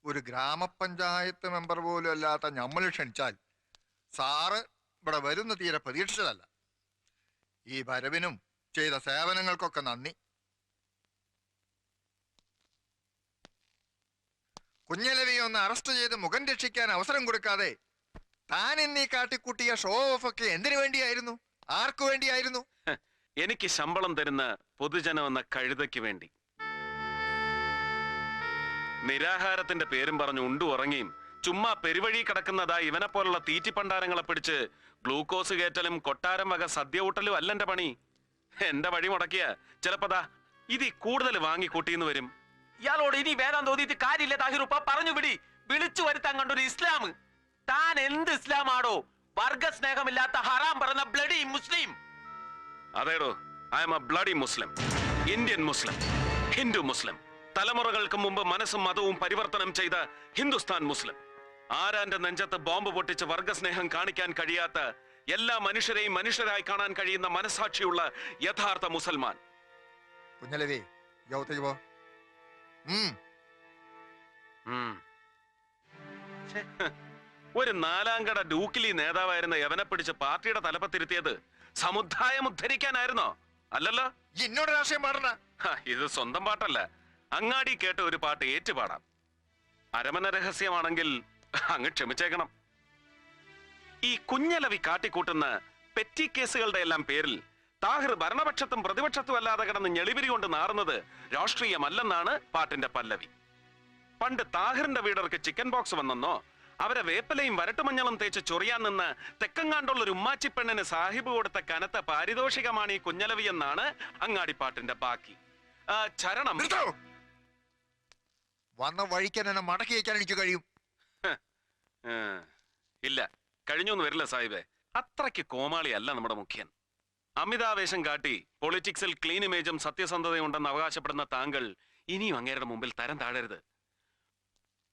ഒരു ഗ്രാമപഞ്ചായത്ത് മെമ്പർ പോലും അല്ലാത്ത നമ്മൾ ക്ഷണിച്ചാൽ സാറ് ഇവിടെ വരുന്ന തീരെ പ്രതീക്ഷിച്ചതല്ല. ഈ വരവിനും ചെയ്ത സേവനങ്ങൾക്കൊക്കെ നന്ദി. കുഞ്ഞലവിയെ ഒന്ന് അറസ്റ്റ് ചെയ്ത് മുഖം രക്ഷിക്കാൻ അവസരം കൊടുക്കാതെ താൻ എന്നീ കാട്ടിക്കൂട്ടിയ ഷോ ഓഫ് ഒക്കെ എന്തിനു വേണ്ടിയായിരുന്നു? ആർക്കു വേണ്ടിയായിരുന്നു? എനിക്ക് ശമ്പളം തരുന്ന പൊതുജനം എന്ന കഴുതയ്ക്ക് വേണ്ടി. നിരാഹാരത്തിന്റെ പേരും പറഞ്ഞു ഉണ്ടു ഉറങ്ങിയും ചുമ്മാ പെരുവഴി കിടക്കുന്നതാ ഇവനെ പോലുള്ള തീറ്റിപ്പണ്ടാരങ്ങളെ പിടിച്ച് ഗ്ലൂക്കോസ് കയറ്റലും കൊട്ടാരം വക സദ്യ ഊട്ടലും അല്ല എന്റെ പണി. എന്റെ വഴി മുടക്കിയ ചിലപ്പതാ ഇതി കൂടുതൽ വാങ്ങിക്കൂട്ടിന്ന് വരും. ഇയാളോട് ഇനി വേദം തോന്നിയിട്ട് കാര്യമില്ല താഹിറുപ്പ, പറഞ്ഞു വിടി. വിളിച്ചു വരുത്താൻ കണ്ടൊരു ഇസ്ലാം. താൻ എന്ത് ഇസ്ലാമാണോ? വർഗസ്നേഹമില്ലാത്ത ഹറാം പറഞ്ഞ ബ്ലഡി മുസ്ലിം. അതേടോ, I am a bloody Muslim, Indian Muslim, Hindu Muslim, തലമുറകൾക്ക് മുമ്പ് മനസ്സും മതവും പരിവർത്തനം ചെയ്ത ഹിന്ദുസ്ഥാൻ മുസ്ലിം. ആരാന്റെ നെഞ്ചത്ത് ബോംബ് പൊട്ടിച്ച് വർഗസ്നേഹം കാണിക്കാൻ കഴിയാത്ത എല്ലാ മനുഷ്യരെയും മനുഷ്യരായി കാണാൻ കഴിയുന്ന മനസാക്ഷിയുള്ള യഥാർത്ഥ മുസൽമാൻ. കുഞ്ഞലവി യൗത്തേക്ക് പോ. ഒരു നാലാംകട ഡൂക്കിലി നേതാവായിരുന്ന യവനെ പിടിച്ച് പാർട്ടിയുടെ തലപ്പത്തിരുത്തിയത് സമുദായം ഉദ്ധരിക്കാനായിരുന്നോ? അല്ലല്ലോ. എന്നോട് രാഷ്ട്രീയം പാടണ്ട. ഇത് സ്വന്തം പാട്ടല്ല, അങ്ങാടി കേട്ട ഒരു പാട്ട് ഏറ്റുപാടാം. അരമന രഹസ്യമാണെങ്കിൽ അങ്ങ് ക്ഷമിച്ചേക്കണം. ഈ കുഞ്ഞലവി കാട്ടിക്കൂട്ടുന്ന പെറ്റി കേസുകളുടെ എല്ലാം പേരിൽ താഹിർ ഭരണപക്ഷത്തും പ്രതിപക്ഷത്തും അല്ലാതെ കിടന്ന് ഞെളിവിരി കൊണ്ട് നാറുന്നത് രാഷ്ട്രീയമല്ലെന്നാണ് പാട്ടിന്റെ പല്ലവി. പണ്ട് താഹിറിന്റെ വീടർക്ക് ചിക്കൻ ബോക്സ് വന്നെന്നോ അവരെ വേപ്പലയും വരട്ടുമഞ്ഞളും തേച്ച് ചൊറിയാൻ നിന്ന് തെക്കങ്ങാണ്ടുള്ള ഒരു ഉമ്മാച്ചി പെണ്ണിന് സാഹിബ് കൊടുത്ത കനത്ത പാരിതോഷികമാണ് ഈ കുഞ്ഞലവി എന്നാണ് അങ്ങാടിപ്പാട്ടിന്റെ ബാക്കി. ചരണം വന്ന വഴിക്കാൻ എന്നെ മടക്കി വയ്ക്കാൻ എനിക്ക് കഴിയും. ഇല്ല, കഴിഞ്ഞൊന്നും വരില്ല സാഹിബേ. അത്രയ്ക്ക് കോമാളിയല്ല നമ്മുടെ മുഖ്യൻ. അമിതാവേശം കാട്ടി പൊളിറ്റിക്സിൽ ക്ലീൻ ഇമേജും സത്യസന്ധതയും ഉണ്ടെന്ന് അവകാശപ്പെടുന്ന താങ്കൾ ഇനിയും അങ്ങേരുടെ മുമ്പിൽ തരം താഴരുത്.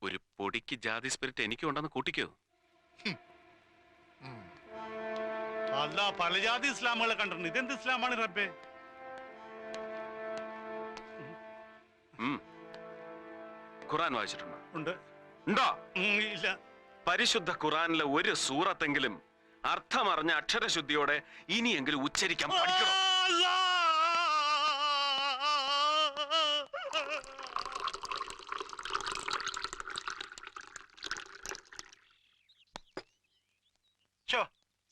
ഒരു പൊടിക്ക് ജാതി സ്പിരിറ്റ് എനിക്കും ഉണ്ടെന്ന് കൂട്ടിക്കോ. അല്ല, പല ജാതി ഇസ്ലാമുകളെ കണ്ടിട്ടുണ്ട്. ഇതെന്ത് ഇസ്ലാമാണ് റബ്ബേ? ഖുറാൻ വായിച്ചിട്ടുണ്ടോ? ഉണ്ട്. ഉണ്ടോ? ഇല്ല. പരിശുദ്ധ ഖുറാനിലെ ഒരു സൂറത്തെങ്കിലും അർത്ഥമറിഞ്ഞ അക്ഷരശുദ്ധിയോടെ ഇനിയെങ്കിലും ഉച്ചരിക്കാൻ പഠിക്കണം.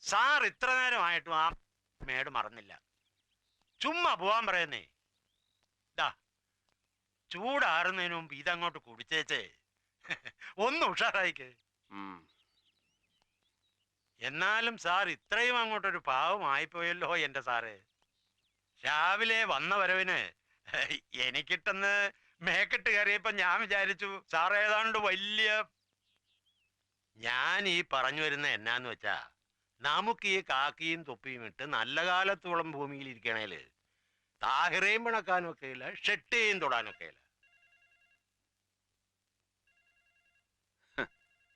സാർ ഇത്ര നേരമായിട്ടും ആ മേട് മറന്നില്ല. ചുമ്മാ പോവാൻ പറയുന്നേ. ചൂടാറുന്നതിന് മുമ്പ് ഇതങ്ങോട്ട് കുടിച്ചേച്ചേ ഒന്ന് ഉഷാറായിക്ക്. എന്നാലും സാർ ഇത്രയും അങ്ങോട്ടൊരു പാവമായിപ്പോയല്ലോ എന്റെ സാറ്. രാവിലെ വന്ന വരവിന് എനിക്കിട്ടെന്ന് മേക്കെട്ട് കയറിയപ്പോ ഞാൻ വിചാരിച്ചു സാർ ഏതാണ്ട് വലിയ. ഞാൻ ഈ പറഞ്ഞു വരുന്ന എന്നാന്ന് വെച്ചാ, നമുക്ക് ഈ കാക്കിയും തൊപ്പിയും ഇട്ട് നല്ല കാലത്തോളം ഭൂമിയിൽ ഇരിക്കണേല് താഹിറേയും പിണക്കാനും ഒക്കെ ഇല്ല, ഷെട്ടിയും തൊടാനൊക്കെ ഇല്ല.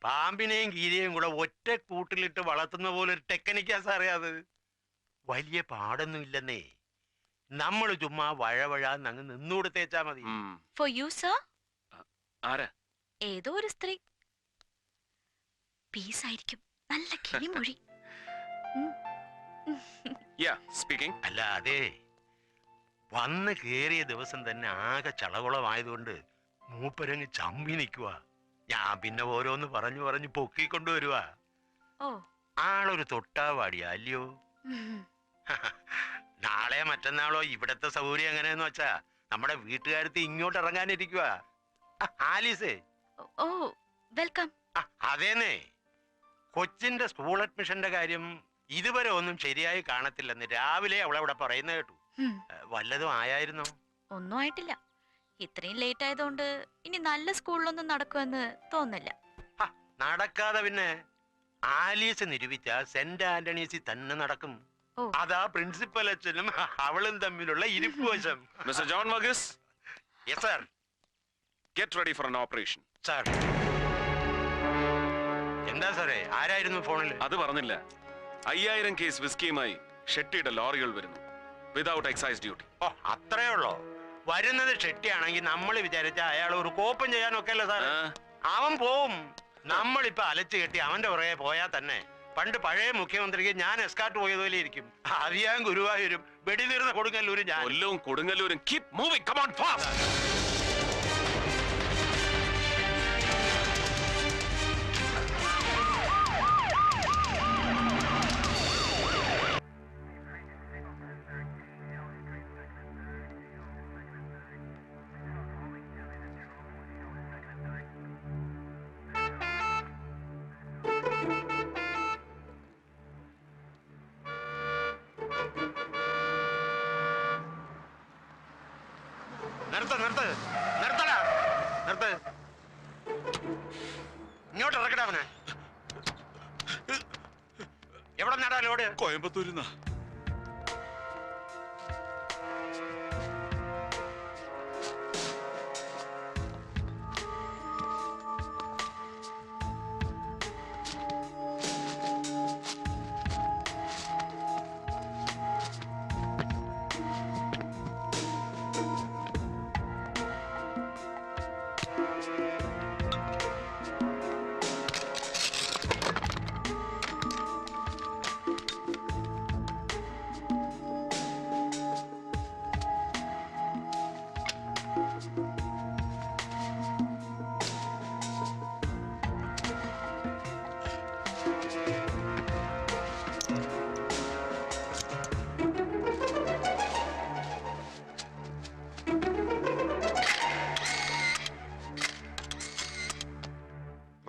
പാമ്പിനെയും കീരിയെയും കൂടെ ഒറ്റ കൂട്ടിലിട്ട് വളർത്തുന്ന പോലെ ഒരു ടെക്നിക്കാ സാറേ അത്. വലിയ പാടൊന്നും ഇല്ലെന്നേ. നമ്മൾ ചുമ്മാ വഴവഴാന്നങ്ങ് നിന്നുകൊടുത്തേച്ചാ മതി. For you, sir? ആരാ? ഏതോ ഒരു സ്ത്രീ. പീസായിരിക്കും, നല്ല കിളിമൊഴി. അല്ല, അതെ, വന്ന് കേറിയ ദിവസം തന്നെ ആകെ ചളകുളമായതുകൊണ്ട് മൂപ്പരങ്ങ് ചമ്മി നിൽക്കുക. ഞാൻ പിന്നെ ഓരോന്ന് പറഞ്ഞു പറഞ്ഞു പൊക്കിക്കൊണ്ടുവരുവാ. ആളൊരു തൊട്ടാവാടിയാ അല്ലയോ? നാളെ മറ്റന്നാളോ ഇവിടത്തെ സൗകര്യം എങ്ങനെയെന്ന് വെച്ചാ നമ്മുടെ വീട്ടുകാരത്ത് ഇങ്ങോട്ട് ഇറങ്ങാനിരിക്കുക. ആലീസേ. ഓ, വെൽക്കം. അതേന്നേ, കൊച്ചിന്റെ സ്കൂൾ അഡ്മിഷന്റെ കാര്യം ഇതുവരെ ഒന്നും ശരിയായി കാണത്തില്ലെന്ന് രാവിലെ അവളവിടെ പറയുന്ന കേട്ടു. വല്ലതും ആയായിരുന്നോ? ഒന്നും ആയിട്ടില്ല. ഇത്രയും ലേറ്റ് ആയതുകൊണ്ട് ഇനി നല്ല സ്കൂളിലൊന്നും നടക്കുമെന്ന് തോന്നില്ല. നടക്കാതെ പിന്നെ ആലീസ് നിരൂപിച്ച സെന്റ് ആന്റണീസിൽ തന്നെ നടക്കും. അതാ പ്രിൻസിപ്പൽ അച്ഛനും അവളും തമ്മിലുള്ള ഇരിപ്പ് വശം. Mister John Varghese. Yes sir. Get ready for an operation. Sir. എന്താ സാറേ, ആരായിരുന്നു ഫോണിൽ? അത് പറഞ്ഞില്ല. 5000 കേസ് വിസ്കിയുമായി ഷെട്ടിയുടെ ലോറികൾ വരുന്നു, വിതൗട്ട് എക്സൈസ് ഡ്യൂട്ടി. ഓ, അത്രേ ഉള്ളോ? വരുന്നത് ഷെട്ടിയാണെങ്കിൽ നമ്മൾ വിചാരിച്ച അയാൾ ഒരു കോപ്പം ചെയ്യാനൊക്കെ അല്ലേ സാർ? അവൻ പോവും. നമ്മളിപ്പോ അലച്ചു കെട്ടി അവന്റെ പുറകെ പോയാൽ തന്നെ പണ്ട് പഴയ മുഖ്യമന്ത്രിക്ക് ഞാൻ എസ്കാർട്ട് പോയതുപോലെ ഇരിക്കും. അറിയാൻ ഗുരുവായൂരും വെടിതീർന്ന കൊടുങ്ങല്ലൂരും ഞാൻ. കൊല്ലവും കൊടുങ്ങല്ലൂരും keep moving, come on fast. നിർത്ത്. ഇങ്ങോട്ട് ഇറക്കട അവനെ. എവിടെ നടാ ലോഡ്? കോയമ്പത്തൂരിന്നാ.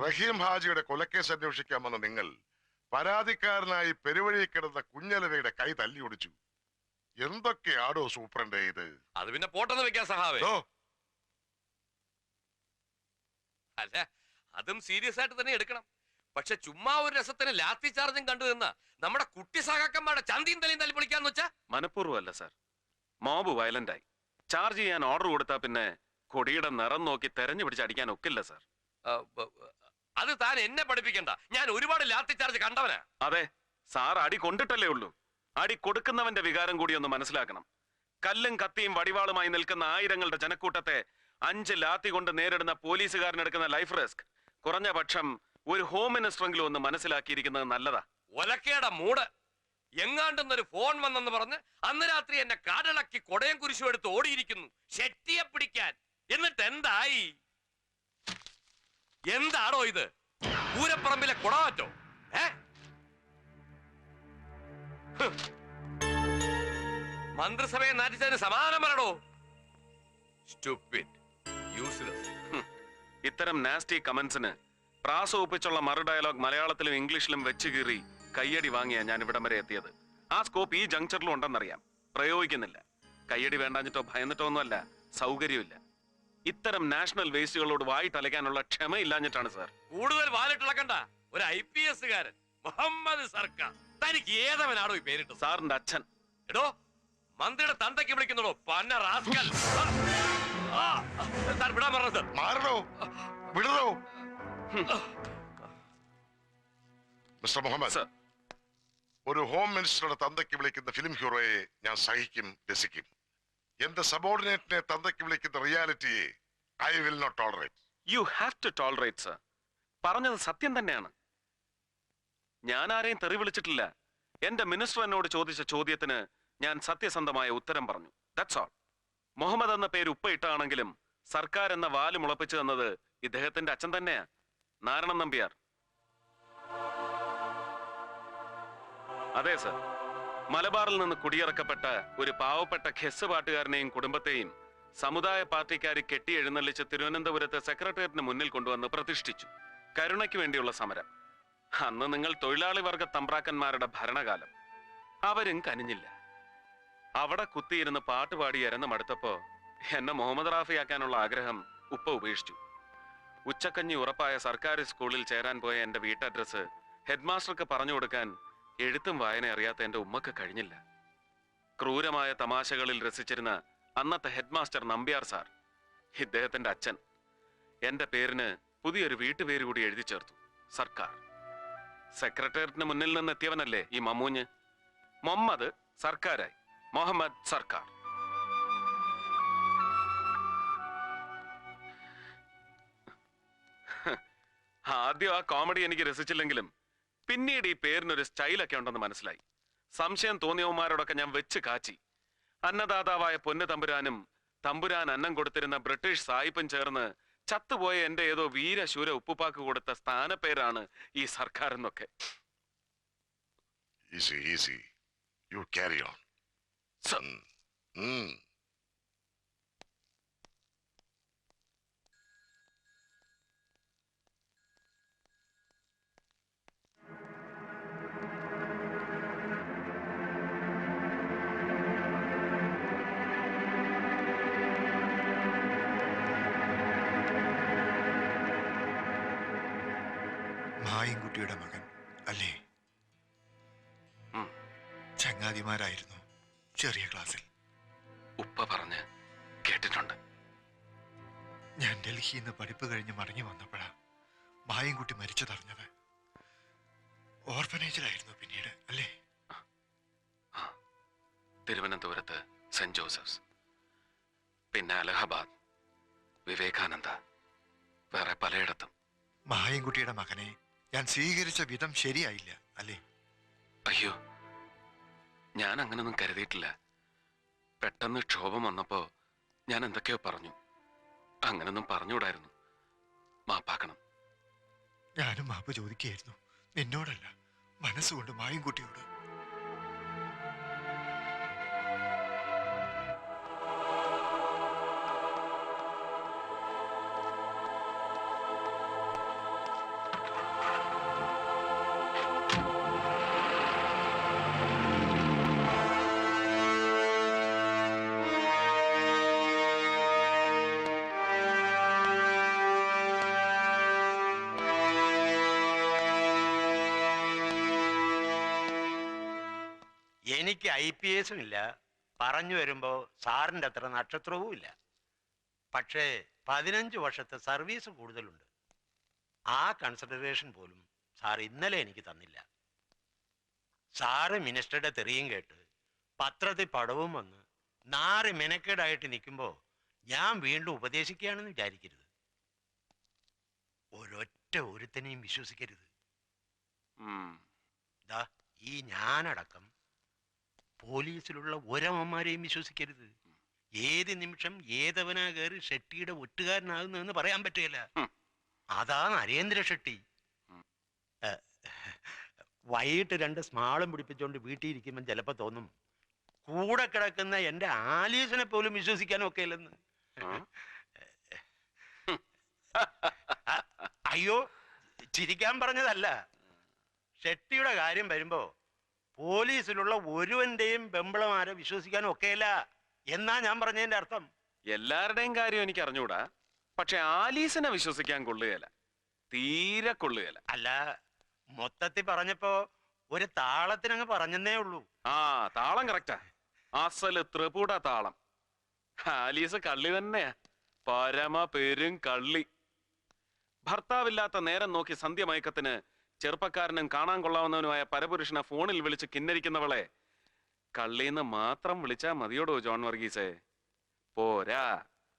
റഹീം ഹാജിയുടെ കൊലക്കേസ് അന്വേഷിക്കാൻ വന്ന നിങ്ങൾ പരാതിക്കാരനായി പെരുവഴി കിടന്ന കുഞ്ഞലവയുടെ കൈ തല്ലി ഒടിച്ചു. എന്തൊക്കെയാടോ സൂപ്രണ്ടേ ഇത്? അത് പിന്നെ പോട്ടെന്ന് വെക്കാൻ സഹാവേ. അല്ല, അതും സീരിയസ് ആയിട്ട് തന്നെ എടുക്കണം. പക്ഷെ ചുമ്മാ ഒരു രസത്തിന് ലാത്തി ചാർജും കണ്ടു നിന്ന നമ്മുടെ കുട്ടി സഹാക്കന്മാരുടെ ചന്തിയും തലയും തല്ലി പൊളിക്കാന്ന് വെച്ചാ മനഃപൂർവ്വമല്ല സാർ, മോബ് വയലന്റ് ആയി. ചാർജ് ചെയ്യാൻ ഓർഡർ കൊടുത്താ പിന്നെ കൊടിയുടെ നിറം നോക്കി തെരഞ്ഞു പിടിച്ച് അടിക്കാൻ ഒക്കില്ല സാർ. അത് താൻ എന്നെ പഠിപ്പിക്കണ്ട. ഞാൻ ഒരുപാട് ലാത്തി ചാർജ് കണ്ടവനാ. അതെ, സാർ അടി കൊണ്ടിട്ടല്ലേ ഉള്ളൂ. അടി കൊടുക്കുന്നവന്റെ വികാരം കൂടി ഒന്ന് മനസ്സിലാക്കണം. കല്ലും കത്തിയും വടിവാളുമായി നിൽക്കുന്ന ആയിരങ്ങളുടെ ജനക്കൂട്ടത്തെ 5 ലാത്തി കൊണ്ട് നേരിടുന്ന പോലീസുകാരനെടുക്കുന്ന ലൈഫ് റിസ്ക് കുറഞ്ഞ പക്ഷം ഒരു ഹോം മിനിസ്റ്ററെങ്കിലും ഒന്ന് മനസ്സിലാക്കിയിരിക്കുന്നത് നല്ലതാ. ഒലക്കേടെ മൂട്. എങ്ങാണ്ടെന്നൊരു ഫോൺ വന്നെന്ന് പറഞ്ഞ് അന്ന് രാത്രി എന്നെ കാടിളക്കി കൊടയം കുരിശും എടുത്ത് ഓടിയിരിക്കുന്നു ഷെട്ടിയെ പിടിക്കാൻ. എന്നിട്ട് എന്തായി? എന്താണോ ഇത്? പൂരപ്പറമ്പിലെ കുടമാറ്റോ? മന്ത്രിസഭയെ നാറ്റിച്ചതിന് സമാധാനം പറയണോ? ഇത്തരം നാസ്റ്റി കമന്റ്സിന് പ്രാസ ഒപ്പിച്ചുള്ള മറു ഡയലോഗ് മലയാളത്തിലും ഇംഗ്ലീഷിലും വെച്ച് കീറി കയ്യടി വാങ്ങിയാ ഞാൻ ഇവിടം വരെ എത്തിയത്. ആ സ്കോപ്പ് ഈ ജംഗ്ഷനിലും ഉണ്ടെന്നറിയാം, പ്രയോഗിക്കുന്നില്ല. കയ്യടി വേണ്ടാഞ്ഞിട്ടോ ഭയന്നിട്ടോ ഒന്നുമല്ല, സൗകര്യമില്ല. ഇത്തരം നാഷണൽ വേസ്റ്റുകളോട് വായിട്ടലയ്ക്കാനുള്ള ക്ഷമയില്ലാഞ്ഞിട്ടാണ് സാർ. കൂടുതൽ വാലിട്ടിളക്കണ്ട. ഒരു IPS കാരൻ മുഹമ്മദ് സർക്കാർ. തനിക്ക് ഏതവനാണോ ഈ പേരിട്ടു? സാറിന്റെ അച്ഛൻ. എടോ, മന്ത്രിയുടെ തന്തയ്ക്ക് വിളിക്കുന്നതോ പന്ന റാസ്കൽ. സാർ വിടാൻ പറഞ്ഞത്. മാറണോ വിടണോ? മിസ്റ്റർ മുഹമ്മദ്, സർ, ഒരു ഹോം മിനിസ്റ്ററുടെ തന്തയ്ക്ക് വിളിക്കുന്ന ഫിലിം ഹീറോയെ ഞാൻ സഹിക്കും, രസിക്കും. എന്റെ സബോർഡിനേറ്റിനെ തന്തയ്ക്ക് വിളിക്കുന്ന റിയാലിറ്റിയെ I will not tolerate. You have to tolerate sir. പറഞ്ഞത് സത്യം തന്നെയാണ്. ഞാൻ ആരെയും തെറി വിളിച്ചിട്ടില്ല. എന്റെ മിനിസ്റ്റർ എന്നോട് ചോദിച്ച ചോദ്യത്തിന് ഞാൻ സത്യസന്ധമായ ഉത്തരം പറഞ്ഞു. That's all. മുഹമ്മദ് എന്ന പേര് ഉപ്പയിട്ടാണെങ്കിലും സർക്കാർ എന്ന വാല് മുളപ്പിച്ചു തന്നത് ഇദ്ദേഹത്തിന്റെ അച്ഛൻ തന്നെയാ, നാരായണൻ നമ്പ്യാർ. അതെ സർ, മലബാറിൽ നിന്ന് കുടിയിറക്കപ്പെട്ട ഒരു പാവപ്പെട്ട ഖെസ് പാട്ടുകാരനെയും കുടുംബത്തെയും സമുദായ പാർട്ടിക്കാർ കെട്ടി എഴുന്നള്ളിച്ച് തിരുവനന്തപുരത്ത് സെക്രട്ടേറിയറ്റിന് മുന്നിൽ കൊണ്ടുവന്ന് പ്രതിഷ്ഠിച്ചു. കരുണയ്ക്ക് വേണ്ടിയുള്ള സമരം. അന്ന് നിങ്ങൾ തൊഴിലാളി വർഗ തമ്പ്രാക്കന്മാരുടെ ഭരണകാലം. അവരും കനിഞ്ഞില്ല. അവിടെ കുത്തിയിരുന്ന് പാട്ടുപാടി ഇരന്ന് മടുത്തപ്പോ എന്നെ മുഹമ്മദ് റാഫിയാക്കാനുള്ള ആഗ്രഹം ഉപ്പ ഉപേക്ഷിച്ചു. ഉച്ചക്കഞ്ഞി ഉറപ്പായ സർക്കാർ സ്കൂളിൽ ചേരാൻ പോയ എന്റെ വീട്ടഡ്രസ് ഹെഡ് മാസ്റ്റർക്ക് പറഞ്ഞു കൊടുക്കാൻ എഴുത്തും വായന അറിയാത്ത എന്റെ ഉമ്മക്ക് കഴിഞ്ഞില്ല. ക്രൂരമായ തമാശകളിൽ രസിച്ചിരുന്ന അന്നത്തെ ഹെഡ് മാസ്റ്റർ നമ്പ്യാർ സാർ, ഇദ്ദേഹത്തിന്റെ അച്ഛൻ, എന്റെ പേരിന് പുതിയൊരു വീട്ടുപേര് കൂടി എഴുതി ചേർത്തു, സർക്കാർ. സെക്രട്ടേറിയറ്റിന് മുന്നിൽ നിന്ന് എത്തിയവനല്ലേ ഈ മമ്മൂഞ്ഞ്. മുഹമ്മദ് സർക്കാരായി, മുഹമ്മദ് സർക്കാർ. ആദ്യം ആ കോമഡി എനിക്ക് രസിച്ചില്ലെങ്കിലും പിന്നീട് ഈ പേരിനൊരു സ്റ്റൈലൊക്കെ ഉണ്ടെന്ന് മനസ്സിലായി. സംശയം തോന്നിയവന്മാരോടൊക്കെ ഞാൻ വെച്ച് കാച്ചി. അന്നദാതാവായ പൊന്നു തമ്പുരാനും തമ്പുരാൻ അന്നം കൊടുത്തിരുന്ന ബ്രിട്ടീഷ് സായിപ്പും ചേർന്ന് ചത്തുപോയ എന്റെ ഏതോ വീരശൂര ഉപ്പുപ്പാക്ക് കൊടുത്ത സ്ഥാനപ്പേരാണ് ഈ സർക്കാർ എന്നൊക്കെ. Easy, easy. You carry on. Sir. മായൻകുട്ടിയുടെ മകൻ അല്ലേ? ചങ്ങാതിമാരായിരുന്നു ചെറിയ ക്ലാസ്സിൽ. ഉപ്പ പറഞ്ഞ് കേട്ടിട്ടുണ്ട്. ഞാൻ ഡൽഹിയിൽ നിന്ന് പഠിപ്പ് കഴിഞ്ഞ് മടങ്ങി വന്നപ്പോഴാ മായൻകുട്ടി മരിച്ചതറിഞ്ഞത്. ഓർഫനേജിലായിരുന്നു പിന്നീട് അല്ലേ? തിരുവനന്തപുരത്ത് സെന്റ് ജോസഫ്സ്, പിന്നെ അലഹബാദ്, വിവേകാനന്ദ, വേറെ പലയിടത്തും. മായൻകുട്ടിയുടെ മകനെ ഞാൻ സ്വീകരിച്ച വിധം ശരിയായില്ല അല്ലേ? അയ്യോ, ഞാൻ അങ്ങനൊന്നും കരുതിയിട്ടില്ല. പെട്ടെന്ന് ക്ഷോഭം വന്നപ്പോ ഞാൻ എന്തൊക്കെയോ പറഞ്ഞു. അങ്ങനൊന്നും പറഞ്ഞുകൂടായിരുന്നു. മാപ്പാക്കണം. ഞാനും മാപ്പ് ചോദിക്കുകയായിരുന്നു, നിന്നോടല്ല, മനസ്സുകൊണ്ട് മായൻകുട്ടിയോട്. എനിക്ക് IPS-ഉം ഇല്ല, പറഞ്ഞു വരുമ്പോ സാറിന്റെ അത്ര നക്ഷത്രവും ഇല്ല. പക്ഷേ 15 വർഷത്തെ സർവീസ് കൂടുതലുണ്ട്. ആ കൺസിഡറേഷൻ പോലും സാർ ഇന്നലെ എനിക്ക് തന്നില്ല. സാറ് മിനിസ്റ്ററുടെ തെറിയും കേട്ട് പത്രത്തിൽ പടവും വന്ന് നാറി മെനക്കേടായിട്ട് നിൽക്കുമ്പോ ഞാൻ വീണ്ടും ഉപദേശിക്കുകയാണെന്ന് വിചാരിക്കരുത്. ഒരൊറ്റ ഒരുത്തനെയും വിശ്വസിക്കരുത്. ദാ ഈ ഞാനടക്കം പോലീസിലുള്ള ഒരമ്മമാരെയും വിശ്വസിക്കരുത്. ഏത് നിമിഷം ഏതവനാ കയറി ഷെട്ടിയുടെ ഒറ്റുകാരനാകുന്നതെന്ന് പറയാൻ പറ്റുകയില്ല. അതാ നരേന്ദ്ര ഷെട്ടി. വൈകിട്ട് 2 സ്മാളും പിടിപ്പിച്ചുകൊണ്ട് വീട്ടിൽ ഇരിക്കുമ്പോൾ ചിലപ്പോ തോന്നും കൂടെ കിടക്കുന്ന എന്റെ ആലീസിനെ പോലും വിശ്വസിക്കാനൊക്കെ ഇല്ലെന്ന്. അയ്യോ, ചിരിക്കാൻ പറഞ്ഞതല്ല. ഷെട്ടിയുടെ കാര്യം വരുമ്പോ പോലീസിലുള്ള ഒരുവന്റെയും പെമ്പിളമാരെ വിശ്വസിക്കാനും ഒക്കെയല്ല എന്നാ ഞാൻ പറഞ്ഞതിന്റെ അർത്ഥം. എല്ലാവരുടെയും കാര്യം എനിക്ക് അറിഞ്ഞൂടാ, പക്ഷെ ആലീസിനെ വിശ്വസിക്കാൻ കൊള്ളുകയില്ല, തീരെ കൊള്ളുകയില്ല. അല്ല, മൊത്തത്തിൽ പറഞ്ഞപ്പോ ഒരു താളത്തിനങ്ങ് പറഞ്ഞെന്നേ ഉള്ളൂ. ആ താളം കറക്റ്റാ, അസല് ത്രിപുട താളം. ആലീസ് കള്ളി തന്നെയാ, പരമ പെരും കള്ളി. ഭർത്താവില്ലാത്ത നേരം നോക്കി സന്ധ്യമയക്കത്തിന് ചെറുപ്പക്കാരനും കാണാൻ കൊള്ളാവുന്നവനുമായ പരപുരുഷനെ ഫോണിൽ വിളിച്ച് കിന്നരിക്കുന്നവളെ കള്ളീന്ന് മാത്രം വിളിച്ചാ മതിയോടോ ജോൺ വർഗീസേ? പോരാ,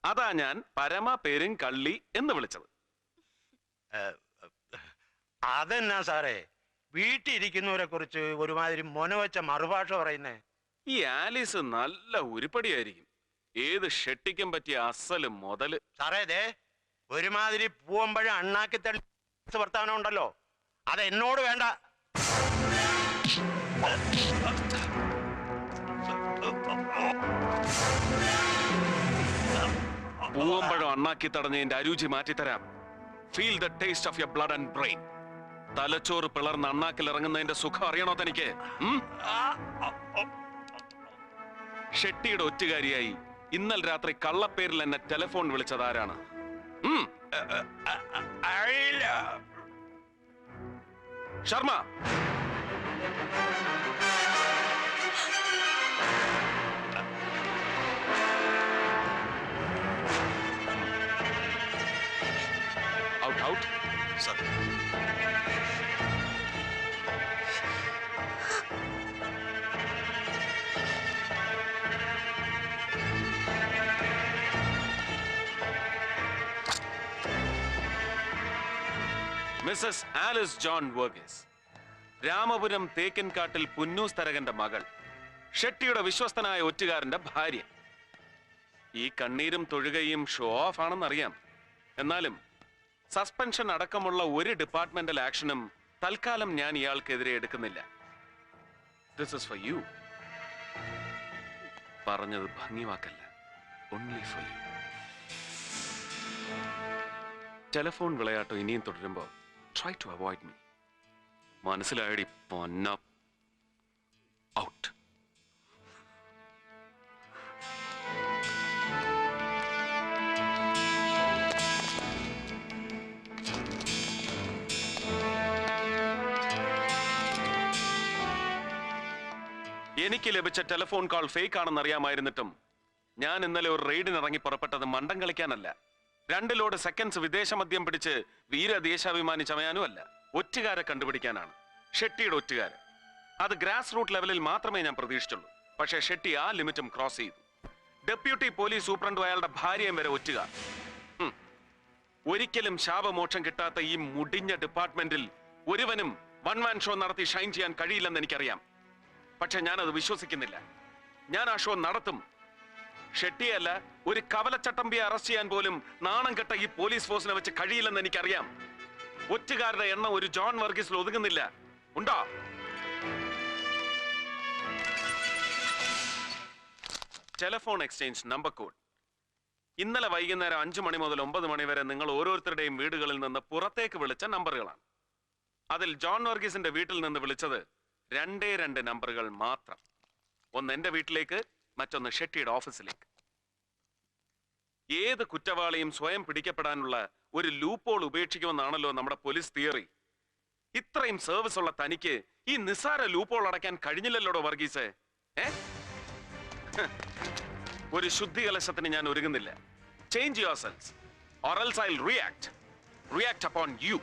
അതാ ഞാൻ പരമ പെരും കള്ളി എന്ന് വിളിച്ചത്. അതെന്നാ സാറേ വീട്ടിൽ ഇരിക്കുന്നവരെ കുറിച്ച് ഒരുമാതിരി മൊനവച്ച മറുഭാഷ പറയുന്നേ? ഈ ആലീസ് നല്ല ഉരുപ്പടിയായിരിക്കും, ഏത് ഷെട്ടിക്കും പറ്റിയ അസല് മുതല്. സാറേ ദേ ഒരുമാതിരി പൂവമ്പഴം അണ്ണാക്കി തള്ളി വർത്താനം ഉണ്ടല്ലോ, അത് എന്നോട് വേണ്ട. പൂവമ്പഴം അണ്ണാക്കി തടഞ്ഞതിന്റെ അരുചി മാറ്റിത്തരാം. Feel the taste of your blood and brain. തലച്ചോറ് പിളർന്ന് അണ്ണാക്കിൽ ഇറങ്ങുന്നതിന്റെ സുഖം അറിയണോ തനിക്ക്? ഷെട്ടിയുടെ ഒറ്റുകാരിയായി ഇന്നലെ രാത്രി കള്ളപ്പേരിൽ എന്നെ ടെലിഫോൺ വിളിച്ചതാരാണ്? Sharma. Out out. Sir. Mrs Alice John Varghese, Ramapuram തേക്കിൻകാട്ടിൽ പുന്നൂസ് തരകന്റെ മകൾ, ഷെട്ടിയുടെ വിശ്വസ്തനായ ഒറ്റുകാരന്റെ ഭാര്യ. ഈ കണ്ണീരും തൊഴുകയും ഷോ ഓഫ് ആണെന്നറിയാം. എന്നാലും സസ്പെൻഷൻ അടക്കമുള്ള ഒരു ഡിപ്പാർട്ട്മെന്റൽ ആക്ഷനും തൽക്കാലം ഞാൻ ഇയാൾക്കെതിരെ എടുക്കുന്നില്ല. This is for you. പറഞ്ഞത് ഭംഗിവാക്കല്ല, ഓൺലി ഫോർ യു. ടെലിഫോൺ വിളയാട്ടം ഇനിയും തുടരുമ്പോ ട്രൈ ടു അവോയ്ഡ് മീ. മനസ്സിലായടി പൊന്ന. ഔട്ട്. എനിക്ക് ലഭിച്ച ടെലിഫോൺ കോൾ ഫേക്ക് ആണെന്ന് അറിയാമായിരുന്നിട്ടും ഞാൻ ഇന്നലെ ഒരു റെയ്ഡിന് ഇറങ്ങി പുറപ്പെട്ടത് മണ്ടം കളിക്കാനല്ല, 2 ലോഡ് സെക്കൻഡ്സ് വിദേശ മദ്യം പിടിച്ച് വീരദേശാഭിമാനി ചമയാനും അല്ല, ഒറ്റുകാരെ കണ്ടുപിടിക്കാനാണ്. ഷെട്ടിയുടെ ഒറ്റുകാരൻ. അത് ഗ്രാസ് റൂട്ട് ലെവലിൽ മാത്രമേ ഞാൻ പ്രതീക്ഷിച്ചുള്ളൂ. പക്ഷേ ഷെട്ടി ആ ലിമിറ്റും ക്രോസ് ചെയ്തു. ഡെപ്യൂട്ടി പോലീസ് സൂപ്രണ്ടും അയാളുടെ ഭാര്യയും വരെ ഒറ്റുകാർ. ഒരിക്കലും ശാപമോക്ഷം കിട്ടാത്ത ഈ മുടിഞ്ഞ ഡിപ്പാർട്ട്മെന്റിൽ ഒരുവനും വൺ മാൻ ഷോ നടത്തി ഷൈൻ ചെയ്യാൻ കഴിയില്ലെന്ന് എനിക്കറിയാം. പക്ഷെ ഞാനത് വിശ്വസിക്കുന്നില്ല. ഞാൻ ആ ഷോ നടത്തും. ഷെട്ടിയല്ല, ഒരു കവലച്ചട്ടമ്പിയെ അറസ്റ്റ് ചെയ്യാൻ പോലും നാണം കെട്ട ഈ പോലീസ് ഫോഴ്സിനെ വെച്ച് കഴിയില്ലെന്ന് എനിക്കറിയാം. ഒറ്റുകാരുടെ എണ്ണം ഒരു ജോൺ വർഗീസിൽ ഒതുങ്ങുന്നില്ല. ഉണ്ടോ? Telephone exchange number code. ഇന്നലെ വൈകുന്നേരം 5 മണി മുതൽ 9 മണി വരെ നിങ്ങൾ ഓരോരുത്തരുടെയും വീടുകളിൽ നിന്ന് പുറത്തേക്ക് വിളിച്ച നമ്പറുകളാണ്. അതിൽ ജോൺ വർഗീസിന്റെ വീട്ടിൽ നിന്ന് വിളിച്ചത് 2 നമ്പറുകൾ മാത്രം. ഒന്ന് എന്റെ വീട്ടിലേക്ക്, മറ്റൊന്ന് ഷെട്ടിയുടെ ഓഫീസിലേക്ക്. ഏത് കുറ്റവാളിയും സ്വയം പിടിക്കപ്പെടാനുള്ള ഒരു ലൂപ്പോൾ ഉപേക്ഷിക്കുമെന്നാണല്ലോ നമ്മുടെ പോലീസ് തിയറി. ഇത്രയും സർവീസ് ഉള്ള തനിക്ക് ഈ നിസ്സാര ലൂപ്പോൾ അടയ്ക്കാൻ കഴിഞ്ഞില്ലല്ലോടോ വർഗീസ്. ഒരു ശുദ്ധികലശത്തിന് ഞാൻ ഒരുങ്ങുന്നില്ല. Change your cells, or else I'll react upon you.